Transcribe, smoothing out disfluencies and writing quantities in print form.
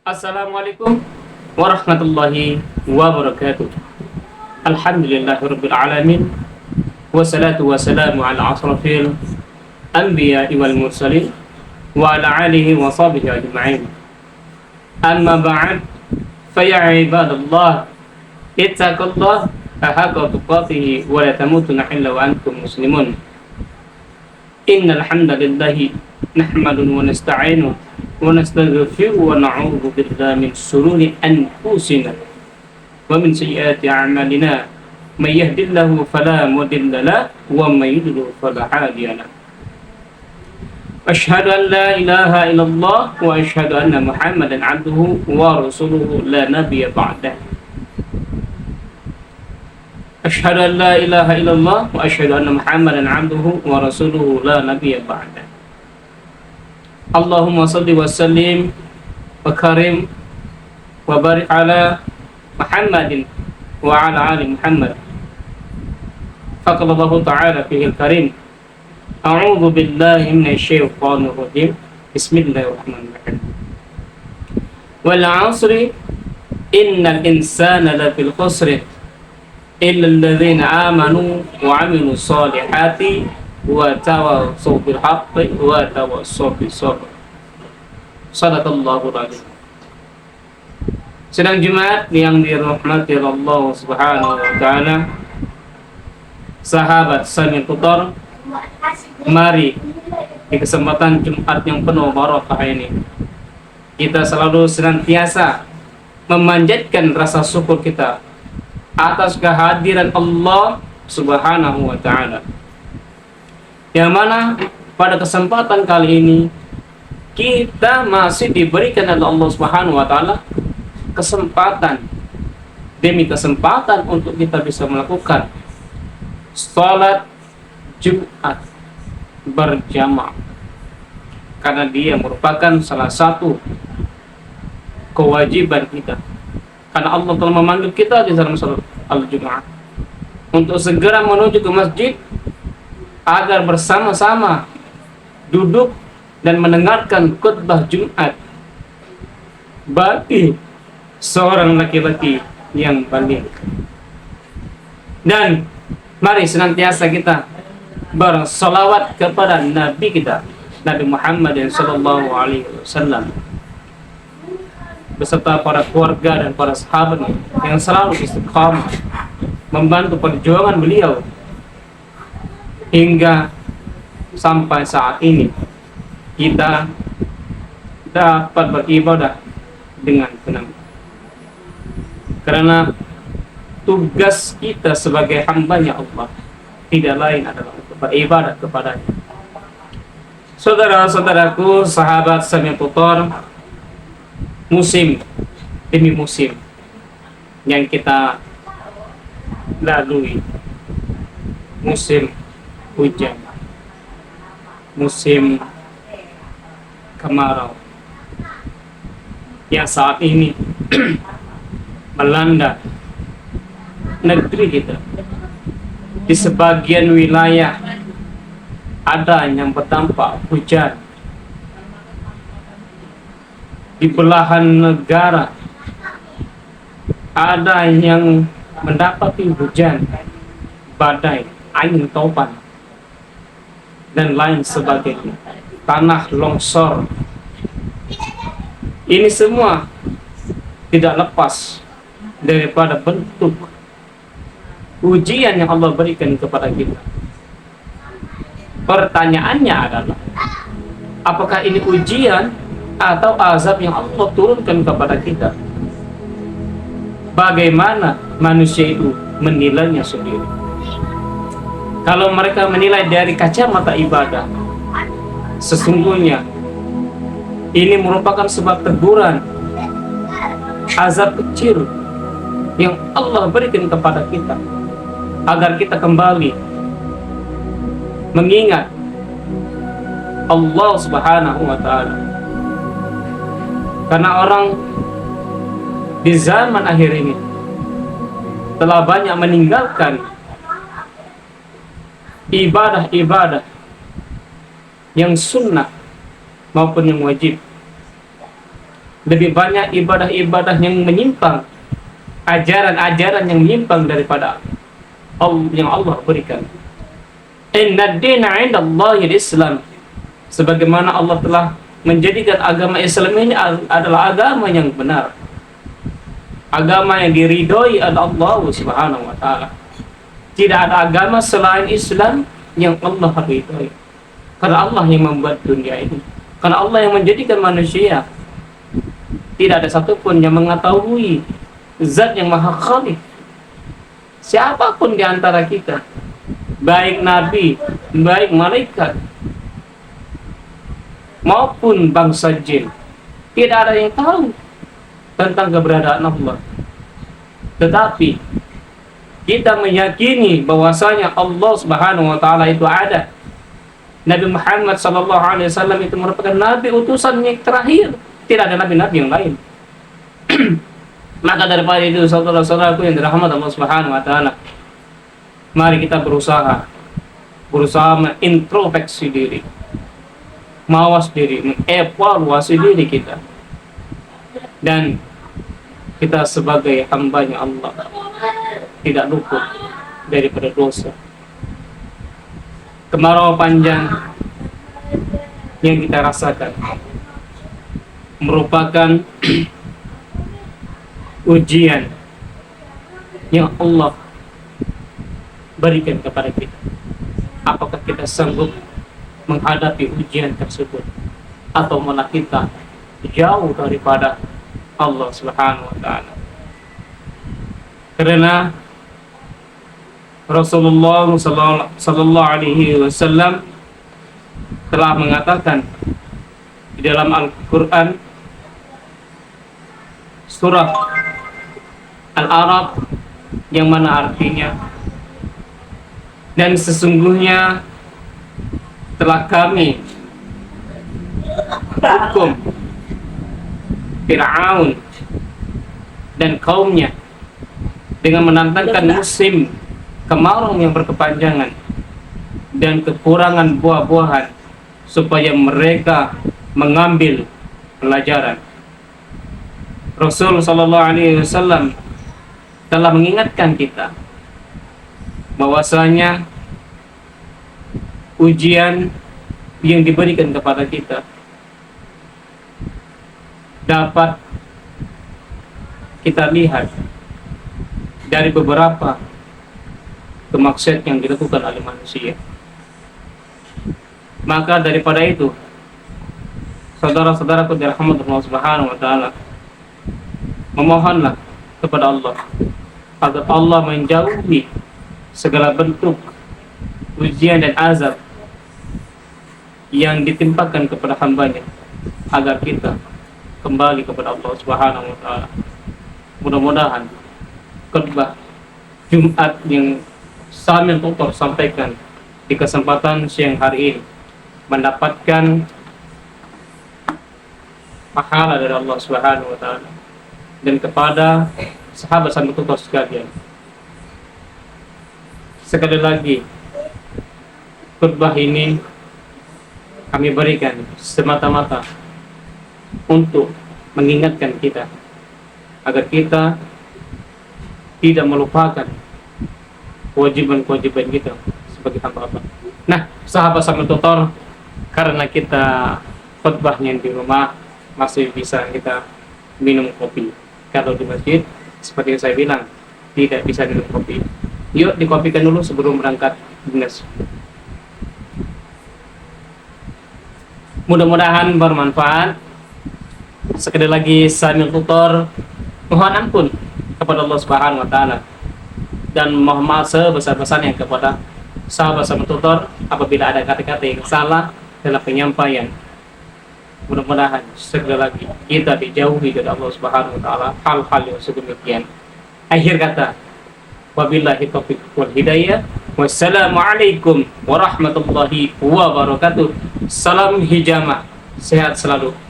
Assalamualaikum warahmatullahi wabarakatuh. Alhamdulillahirabbil alamin. Wassalatu wassalamu ala asrafil anbiya'i wal mursalin wa ala alihi wa sahbihi ajma'in. Amma ba'd, fa ya ibadallah, ittaqullah haqqa tuqatih wa la tamutunna illa wa antum muslimun. Innal hamdalillahi nahmaduhu wa nasta'inuhu wa nastaghfiruhu wa na'udzu billahi min shururi anfusina wa min sayyiati a'malina may yahdihillahu fala mudilla lahu wa may yudlil fala hadiya lahu. Asyhadu an la ilaha illallah wa asyhadu anna Muhammadan 'abduhu wa rasuluhu la nabiyya ba'dah. Asyhadu an la ilaha illallah wa asyhadu anna Muhammadan 'abduhu wa rasuluhu la nabiyya ba'dah. Allahumma salli wa sallim wa karim wa barik ala Muhammadin wa ala ali Muhammad. Faqala Allah ta'ala fihi al-karim. A'udzu billahi minasy syaithanir rajim. Bismillahirrahmanirrahim. Wal 'asri innal insana lafil khusr illa alladhina amanu wa 'amilus solihati wa tawassaw bil haqqi wa tawassaw bis sabr. Shadaqallahul adzim. Sidang Jumat yang dirahmati Allah Subhanahu wa taala, sahabat Sami Tutor, mari di kesempatan Jumat yang penuh barakah ini kita selalu senantiasa memanjatkan rasa syukur kita atas kehadiran Allah Subhanahu wa taala, yang mana pada kesempatan kali ini kita masih diberikan oleh Allah Subhanahu wa taala kesempatan demi kesempatan untuk kita bisa melakukan salat Jumat berjamaah, karena dia merupakan salah satu kewajiban kita, karena Allah telah memanggil kita di dalam salat al-Jumu'ah untuk segera menuju ke masjid agar bersama-sama duduk dan mendengarkan khutbah Jumat bagi seorang laki-laki yang baligh. Dan mari senantiasa kita bersolawat kepada Nabi kita, Nabi Muhammad sallallahu alaihi wasallam, beserta para keluarga dan para sahabat yang selalu istiqamah membantu perjuangan beliau hingga sampai saat ini kita dapat beribadah dengan tenang, karena tugas kita sebagai hambanya Allah tidak lain adalah untuk beribadah kepadanya. Saudara-saudaraku, sahabat Sami Tutor, musim demi musim yang kita lalui, musim hujan, musim kemarau yang saat ini melanda negeri kita. Di sebagian wilayah ada yang berdampak hujan, di belahan negara ada yang mendapati hujan badai, angin topan, dan lain sebagainya, tanah longsor. Ini semua tidak lepas daripada bentuk ujian yang Allah berikan kepada kita. Pertanyaannya adalah, apakah ini ujian atau azab yang Allah turunkan kepada kita? Bagaimana manusia itu menilainya sendiri? Kalau mereka menilai dari kacamata ibadah, sesungguhnya ini merupakan sebab teguran, azab kecil yang Allah berikan kepada kita agar kita kembali mengingat Allah Subhanahu wa taala. Karena orang di zaman akhir ini telah banyak meninggalkan ibadah-ibadah yang sunnah maupun yang wajib. lebih banyak ibadah-ibadah yang menyimpang, ajaran-ajaran yang menyimpang daripada Allah yang Allah berikan. Inna ad-dina 'inda Allahil Islam. Sebagaimana Allah telah menjadikan agama Islam ini adalah agama yang benar. Agama yang diridhoi oleh Allah Subhanahu wa taala. Tidak ada agama selain Islam yang Allah ridhoi. Karena Allah yang membuat dunia ini. Karena Allah yang menjadikan manusia. Tidak ada satupun yang mengetahui Zat yang Maha Khalik. Siapapun di antara kita, baik nabi, baik malaikat, maupun bangsa jin, tidak ada yang tahu tentang keberadaan Allah. Tetapi kita meyakini bahwasanya Allah Subhanahu wa taala itu ada. Nabi Muhammad sallallahu alaihi wasallam itu merupakan nabi utusan yang terakhir. Tidak ada nabi-nabi yang lain. Maka daripada itu, saudara-saudaraku yang dirahmati Allah Subhanahu wa taala, mari kita berusaha mengintrospeksi diri, mawas diri, mengevaluasi diri kita. Dan kita sebagai hamba-Nya Allah tidak luput daripada dosa. Kemarau panjang yang kita rasakan merupakan ujian yang Allah berikan kepada kita. Apakah kita sanggup menghadapi ujian tersebut, atau malah kita jauh daripada Allah Subhanahu wa taala? Karena Rasulullah sallallahu alaihi wasallam telah mengatakan di dalam Al-Qur'an surah Al-A'raf, yang mana artinya, dan sesungguhnya telah kami hukum Fir'aun dan kaumnya dengan menantangkan musim kemarau yang berkepanjangan dan kekurangan buah-buahan, supaya mereka mengambil pelajaran. Rasul sallallahu alaihi wasallam telah mengingatkan kita bahwasanya ujian yang diberikan kepada kita dapat kita lihat dari beberapa kemaksiatan yang dilakukan oleh manusia. Maka daripada itu, saudara-saudaraku dirahmati Allah Subhanahu wa taala, memohonlah kepada Allah agar Allah menjauhi segala bentuk ujian dan azab yang ditimpakan kepada hamba-Nya, agar kita kembali kepada Allah Subhanahu wa taala. Mudah-mudahan khutbah Jumat yang Samil Tutor sampaikan di kesempatan siang hari ini mendapatkan pahala dari Allah Subhanahu wa taala. Dan kepada sahabat Samil Tutor sekalian, sekali lagi khutbah ini kami berikan semata-mata untuk mengingatkan kita agar kita tidak melupakan kewajiban-kewajiban kita sebagai hamba Allah. Nah, sahabat Samil Tutor, karena kita khutbahnya di rumah, masih bisa kita minum kopi. Kalau di masjid, seperti yang saya bilang, tidak bisa minum kopi. Yuk dikopikan dulu sebelum berangkat dinas. Mudah-mudahan bermanfaat. Sekali lagi Samil Tutor mohon ampun kepada Allah Subhanahu wa taala, dan mohon maaf sebesar-besarnya kepada sahabat Samil Tutor apabila ada kata-kata yang salah dalam penyampaian. Mudah-mudahan sekali lagi kita dijauhi dari Allah Subhanahu wa taala hal-hal yang sedemikian. Akhir kata, wabillahi taufiq wal hidayah. Wassalamualaikum warahmatullahi wabarakatuh. Salam hijamah. Sehat selalu.